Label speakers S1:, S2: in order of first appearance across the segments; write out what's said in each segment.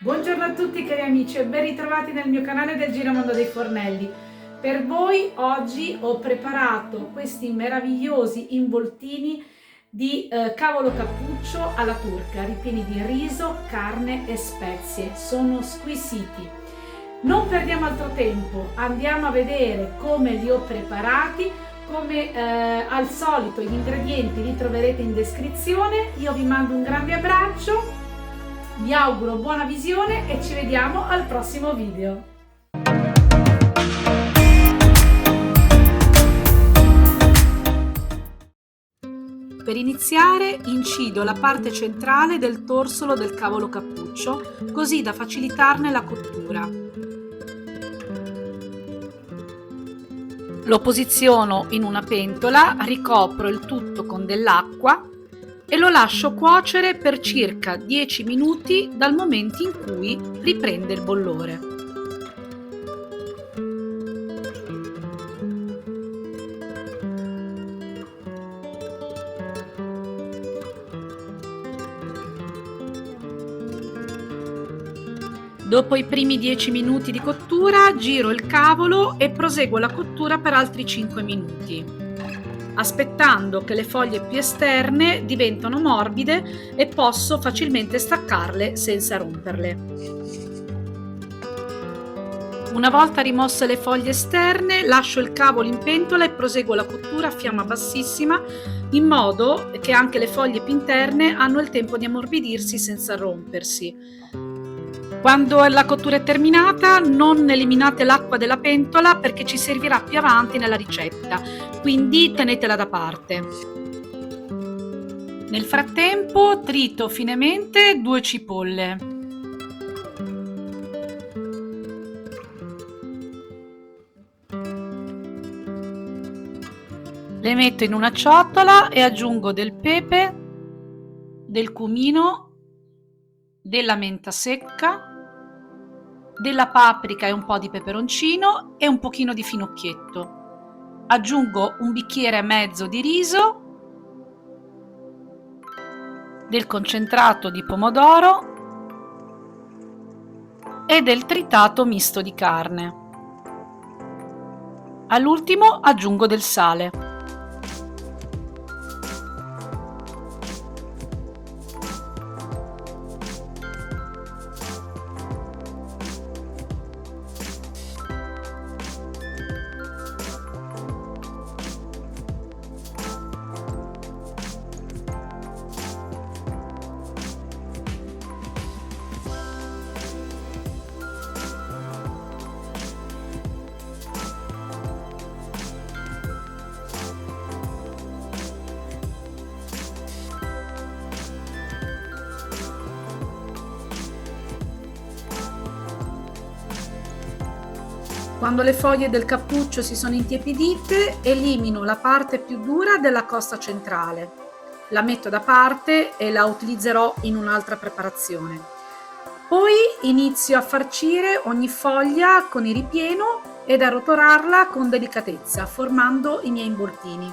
S1: Buongiorno a tutti cari amici e ben ritrovati nel mio canale del Giramondo dei Fornelli. Per voi oggi ho preparato questi meravigliosi involtini di cavolo cappuccio alla turca, ripieni di riso, carne e spezie. Sono squisiti. Non perdiamo altro tempo, andiamo a vedere come li ho preparati. Come al solito gli ingredienti li troverete in descrizione. Io vi mando un grande abbraccio. Vi auguro buona visione e ci vediamo al prossimo video. Per iniziare incido la parte centrale del torsolo del cavolo cappuccio, così da facilitarne la cottura. Lo posiziono in una pentola, ricopro il tutto con dell'acqua e lo lascio cuocere per circa 10 minuti dal momento in cui riprende il bollore. Dopo i primi 10 minuti di cottura giro il cavolo e proseguo la cottura per altri 5 minuti, aspettando che le foglie più esterne diventano morbide e posso facilmente staccarle senza romperle. Una volta rimosse le foglie esterne, lascio il cavolo in pentola e proseguo la cottura a fiamma bassissima, in modo che anche le foglie più interne hanno il tempo di ammorbidirsi senza rompersi. Quando la cottura è terminata, non eliminate l'acqua della pentola perché ci servirà più avanti nella ricetta, quindi tenetela da parte. Nel frattempo trito finemente 2 cipolle. Le metto in una ciotola e aggiungo del pepe, del cumino, della menta secca, della paprika e un po' di peperoncino e un pochino di finocchietto. Aggiungo un bicchiere e mezzo di riso, del concentrato di pomodoro e del tritato misto di carne. All'ultimo aggiungo del sale. Quando le foglie del cappuccio si sono intiepidite, elimino la parte più dura della costa centrale. La metto da parte e la utilizzerò in un'altra preparazione. Poi inizio a farcire ogni foglia con il ripieno ed a rotolarla con delicatezza, formando i miei involtini.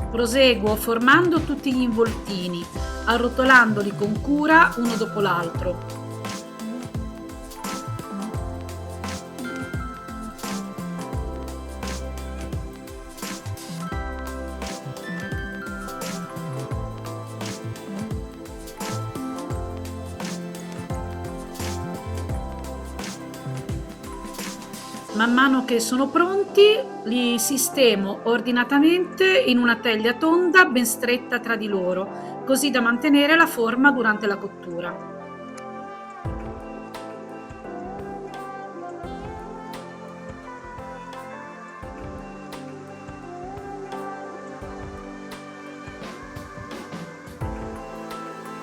S1: Proseguo formando tutti gli involtini, arrotolandoli con cura uno dopo l'altro. Man mano che sono pronti, li sistemo ordinatamente in una teglia tonda ben stretta tra di loro, così da mantenere la forma durante la cottura.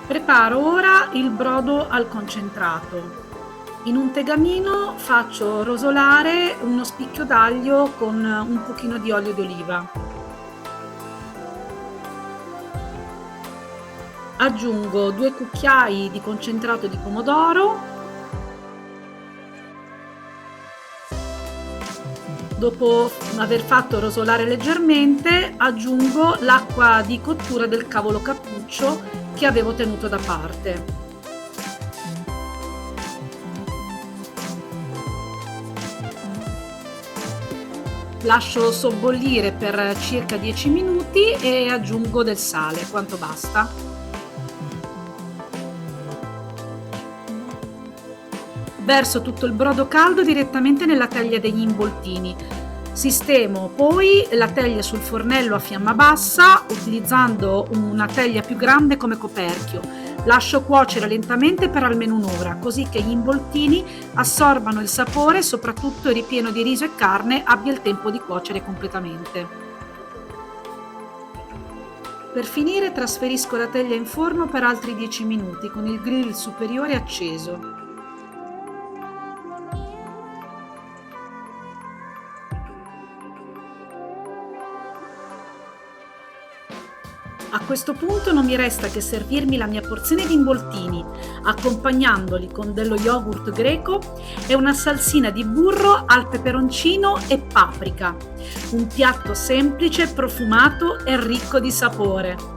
S1: Preparo ora il brodo al concentrato. In un tegamino faccio rosolare uno spicchio d'aglio con un pochino di olio d'oliva. Aggiungo 2 cucchiai di concentrato di pomodoro. Dopo aver fatto rosolare leggermente, aggiungo l'acqua di cottura del cavolo cappuccio che avevo tenuto da parte. Lascio sobbollire per circa 10 minuti e aggiungo del sale, quanto basta. Verso tutto il brodo caldo direttamente nella teglia degli involtini. Sistemo poi la teglia sul fornello a fiamma bassa utilizzando una teglia più grande come coperchio. Lascio cuocere lentamente per almeno un'ora, così che gli involtini assorbano il sapore e soprattutto il ripieno di riso e carne abbia il tempo di cuocere completamente. Per finire trasferisco la teglia in forno per altri 10 minuti con il grill superiore acceso. A questo punto non mi resta che servirmi la mia porzione di involtini, accompagnandoli con dello yogurt greco e una salsina di burro al peperoncino e paprika. Un piatto semplice, profumato e ricco di sapore.